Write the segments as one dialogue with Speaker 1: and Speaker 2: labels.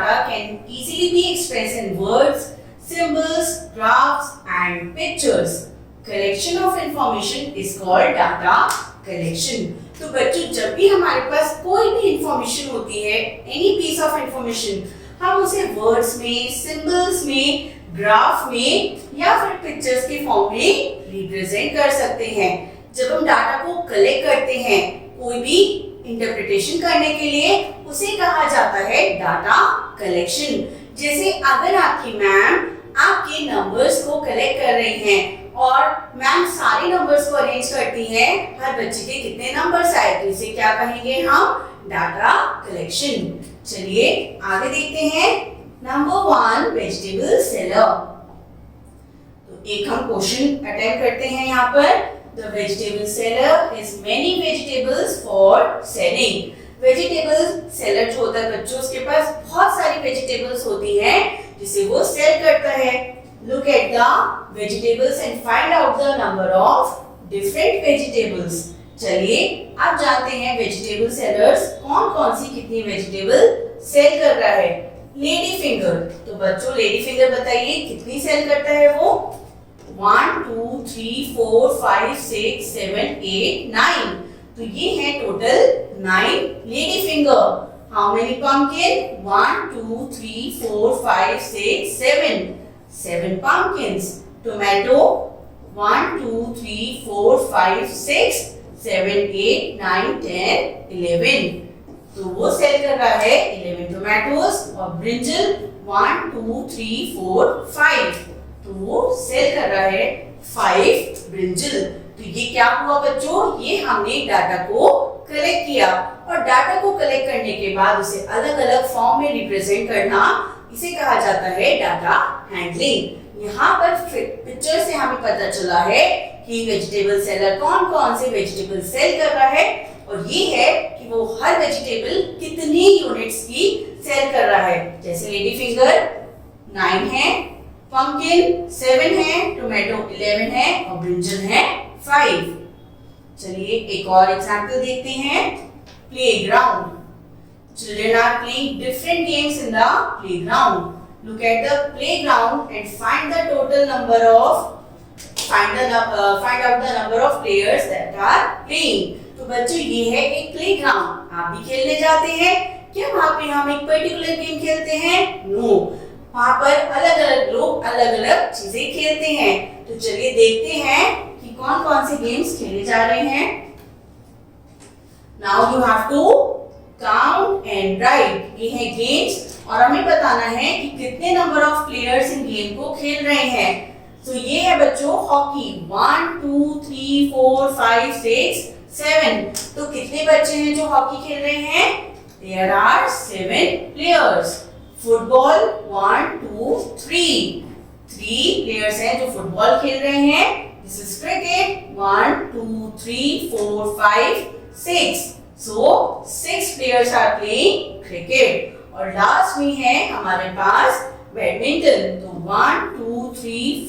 Speaker 1: data can easily be expressed in words, symbols, graphs and pictures. Collection of information is called data collection. तो बच्चों, जब भी हमारे पास कोई भी इंफॉर्मेशन होती है, एनी पीस ऑफ इंफॉर्मेशन, हम उसे वर्ड्स में, सिंबल्स में, ग्राफ में या फिर पिक्चर्स के फॉर्म में रिप्रेजेंट कर सकते हैं। जब हम डाटा को कलेक्ट करते हैं कोई भी इंटरप्रिटेशन करने के लिए, उसे कहा जाता है डाटा कलेक्शन। जैसे अगर आपकी मैम आपके नंबर्स को कलेक्ट कर रही हैं और मैम सारे नंबर्स को अरेंज करती हैं, हर बच्चे के कितने नंबर्स आए, तो इसे क्या कहेंगे हम? Data collection. चलिए आगे देखते हैं। Number 1, vegetable seller. तो एक हम क्वेश्चन अटेम्प्ट करते हैं यहाँ पर। The vegetable seller has many vegetables for selling. Vegetable seller जो होता है बच्चों, उसके पास बहुत सारी वेजिटेबल्स होती हैं जिसे वो सेल करता है। Look at the vegetables and find out the number of different vegetables. चलिए अब जानते हैं वेजिटेबल सेलर्स कौन कौन सी कितनी वेजिटेबल सेल कर रहा है। लेडी फिंगर, तो बच्चों लेडी फिंगर बताइए कितनी सेल करता है वो? 1 2 3 4 5 6 7 8 9। तो ये है total 9 lady finger. How many pumpkin? 1 2 3 4 5 6 7 pumpkins। Tomato 1 2 3 4 5 6 7 8 9 10 11। तो वो सेल कर रहा है 11 टोमेटोज। और ब्रिंजल 1 2 3 4 5, तो वो सेल कर रहा है 5 ब्रिंजल। तो ये क्या हुआ बच्चों? ये हमने डाटा को कलेक्ट किया और डाटा को कलेक्ट करने के बाद उसे अलग अलग फॉर्म में रिप्रेजेंट करना, इसे कहा जाता है डाटा हैंडलिंग। यहाँ पर पिक्चर से हमें पता चला है कि वेजिटेबल सेलर कौन कौन से वेजिटेबल सेल कर रहा है, और ये है कि वो हर वेजिटेबल कितनी यूनिट्स की सेल कर रहा है। जैसे लेडी फिंगर 9 है, पंपकिन 7 है, टोमेटो 11 है और ब्रिंजल है 5। चलिए एक और एग्जांपल देखते हैं। Playground. Children are playing different games in the playground. Look at the playground and find the total number of find out the number of players that are playing. तो बच्चों ये है एक प्लेग्राउंड। आप भी खेलने जाते हैं क्या? वहाँ पे हम एक पर्टिकुलर गेम खेलते हैं? नो, वहाँ पर अलग अलग लोग अलग अलग चीजें खेलते हैं। तो चलिए देखते हैं कि कौन कौन से गेम्स खेले जा रहे हैं। Now you have to count and write। ये है गेम्स और हमें बताना है कि कितने number of players in game को खेल रहे हैं। तो ये है बच्चों हॉकी 1 2 3 4 5 6 7। तो कितने बच्चे हैं जो हॉकी खेल रहे हैं? There are 7 players। Football 1 2 3 players हैं जो फुटबॉल खेल रहे हैं। This is cricket 1 2 3 4 5 6। So 6 players are playing cricket। और लास्ट में है हमारे पास बैडमिंटन। तो 1 2 3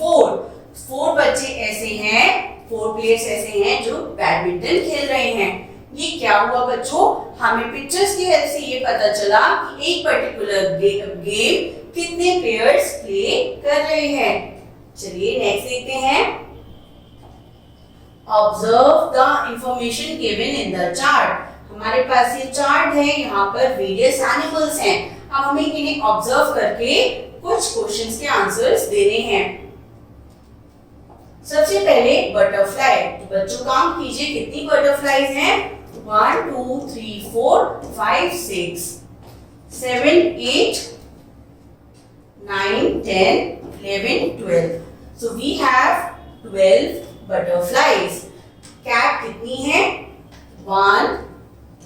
Speaker 1: 4 बच्चे ऐसे हैं, 4 प्लेयर्स ऐसे हैं जो बैडमिंटन खेल रहे हैं। ये क्या हुआ बच्चों? हमें पिक्चर्स की हेल्प से ये पता चला कि एक पर्टिकुलर गेम कितने प्लेयर्स प्ले कर रहे हैं। चलिए नेक्स्ट देखते हैं। Observe the information given in the chart. हमारे पास ये चार्ट है, यहाँ पर वेरियस एनिमल्स हैं। अब हमें इन्हें ऑब्जर्व करके कुछ क्वेश्चंस के आंसर्स देने हैं। सबसे पहले बटरफ्लाई। तो बच्चों काम कीजिए, कितनी बटरफ्लाईज हैं? 1 2 3 4 5 6 7 8 9 10 11 12। So we have 12 butterflies। Cat कितनी है? 1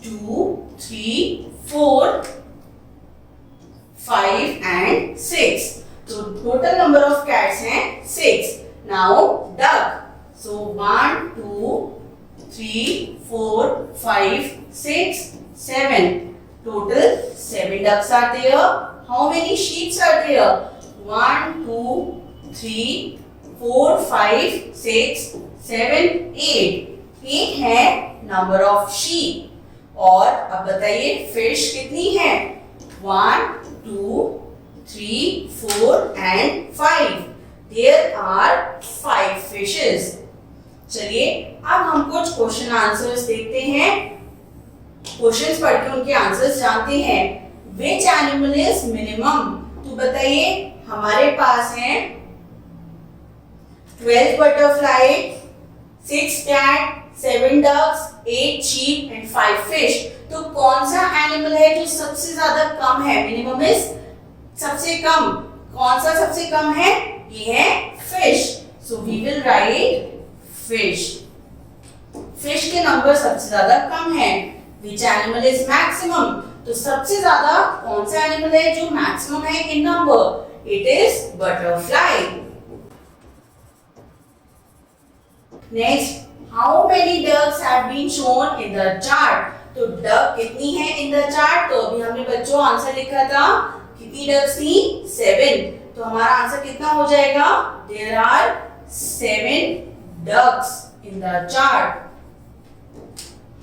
Speaker 1: 2 3 4 5 and 6। तो टोटल नंबर ऑफ कैट्स हैं 6। Now duck। So 1 2 3 4 5 6 7। Total 7 ducks are there। How many sheep are there? 1 2 3 4 5 6 7 8। 8 है नंबर ऑफ sheep। और अब बताइए फिश कितनी है? 1 2, 3, 4 and 5. There are 5 fishes. चलिए अब हम कुछ क्वेश्चन आंसर्स देखते हैं, क्वेश्चंस पढ़ के उनके आंसर्स जानते हैं। Which animal is minimum? तो बताइए, हमारे पास है 12 butterfly, 6 cat, 7 ducks, 8 sheep and 5 fish. तो कौन सा एनिमल है जो सबसे ज्यादा कम है? मिनिमम इज सबसे कम। कौन सा सबसे कम है? ये है fish. So we will write fish. Fish के नंबर सबसे ज्यादा कम है। Which animal is maximum? तो सबसे ज्यादा कौन सा एनिमल है जो मैक्सिमम है in number? It is butterfly. Next, how many ducks have been shown in the chart? तो डक कितनी है इन द चार्ट? तो अभी हमने बच्चों आंसर लिखा था, कितनी डक्स थी? 7। तो हमारा आंसर कितना हो जाएगा? There are 7 ducks in the chart.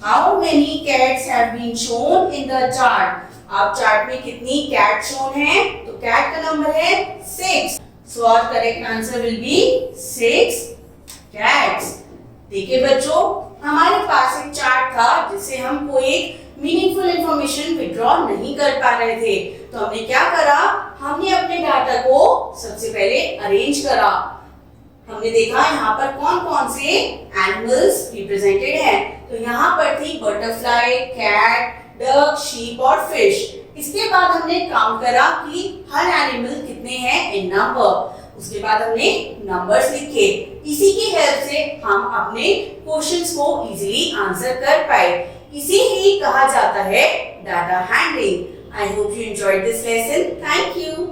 Speaker 1: How many cats have been shown in the chart? अब चार्ट में कितनी कैट शोन है? तो कैट का नंबर है 6। So our correct answer will be 6 cats. देखिए बच्चों, हमारे पास एक चार्ट था जिससे हम कोई एक मीनिंगफुल इंफॉर्मेशन विड्रॉ नहीं कर पा रहे थे। तो हमने क्या करा? हमने अपने डाटा को सबसे पहले अरेंज करा। हमने देखा यहाँ पर कौन कौन से एनिमल्स रिप्रेजेंटेड हैं। तो यहाँ पर थी बटरफ्लाई, कैट, डक, शीप और फिश। इसके बाद हमने काउंट करा कि हर एनिमल कितने हैं इन नंबर। उसके बाद हमने नंबर्स लिखे। इसी की हेल्प से हम अपने क्वेश्चंस को इजीली आंसर कर पाए। इसी ही कहा जाता है data handling. I hope you enjoyed this lesson. Thank you.